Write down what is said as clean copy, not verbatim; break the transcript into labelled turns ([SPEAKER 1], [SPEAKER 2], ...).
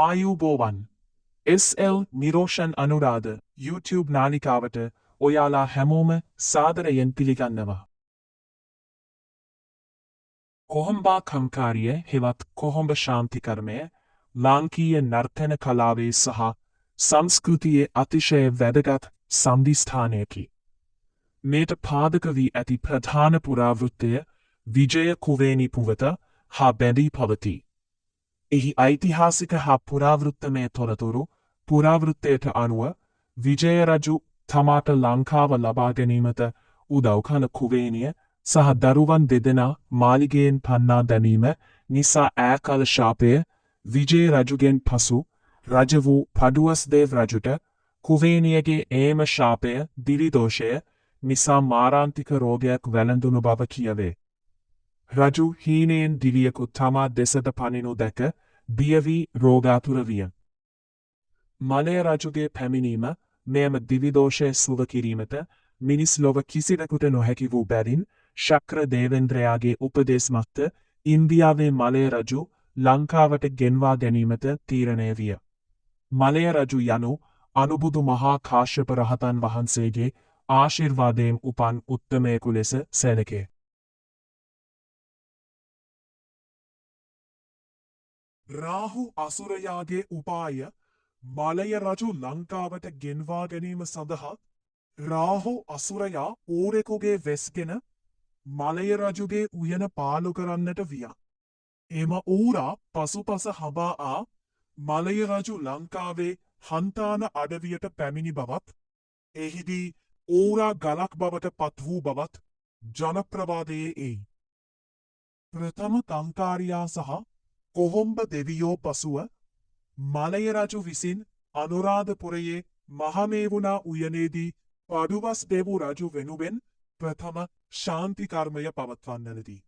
[SPEAKER 1] ආයුබෝවන් SL Niroshan Anuradha YouTube නාලිකාවට ඔයාලා හැමෝම සාදරයෙන් පිළිගන්නවා. කොහොම්බා කම්කාරිය හෙවත් කොහොම්බ ශාන්තිකර්මය ලාංකීය නර්තන කලාවේ සහ සංස්කෘතියේ අතිශය වැදගත් සම්දිස්ථානයකි. මේට පාදක වී ඇති ප්‍රධාන පුරාවෘත්තය විජය කුවේණී පුවත හා බැඳී පවතී. එහි ඓතිහාසික හා පුරාවෘත්තමය තොරතුරු පුරාවෘත්තයට අනුව විජය රජු තමාට ලංකාව ලබා ගැනීමට උදව් කළ කුවේණිය සහ දරුවන් දෙදෙනා මාලිගයෙන් පන්නා දැමීම නිසා ඈ කළ ශාපය විජය රජුගෙන් පසු රජ වූ පඩුවස්දේව රජුට කුවේණියගේ ඒම ශාපය දිරිදෝෂය නිසා මාරාන්තික රෝගයක් වැළඳුණු බව කියවේ. රජු හීනයෙන් දිවියකු තමා දෙසට පනිනු දැක බියවී රෝගාතුර විය. මලය රජුගේ පැමිණීම මෙයම දිවිදෝෂය සුව කිරීමට මිනිස් ලොව කිසිවෙකුට නොහැකි වූ බැවින් ශක්‍ර දේවේන්ද්‍රයාගේ උපදෙස් මත ඉන්දියාවේ මලය රජු ලංකාවට ගෙන්වා ගැනීමට තීරණය විය. මලය රජු යනු අනුබුදු මහා කාශ්‍යප රහතන් වහන්සේගේ ආශිර්වාදයෙන් උපන් උත්තමයෙකු ලෙස සැලකේ. රාහු අසුරයාගේ උපාය මලය රජු ලංකාවට ගෙන්වා ගැනීම සඳහා රාහු අසුරයා ඌරෙකුගේ වෙස්ගෙන මලය රජුගේ උයන පාලු කරන්නට විය. එම ඌරා පසුපස හබා මලය රජු ලංකාවේ හන්තාන අඩවියට පැමිණි බවත් එහිදී ඌරා ගලක් බවට පත් වූ බවත් ජනප්‍රවාදයේ එයි. ප්‍රථම තංකාරියා සහ කොහොම්බ දෙවියෝ පසුව මලය රජු විසින් අනුරාධපුරයේ මහමේවුනා උයනේදී පඩුවස්දේව රජු වෙනුවෙන් ප්‍රථම ශාන්ති කර්මය පවත්වන්නලදී.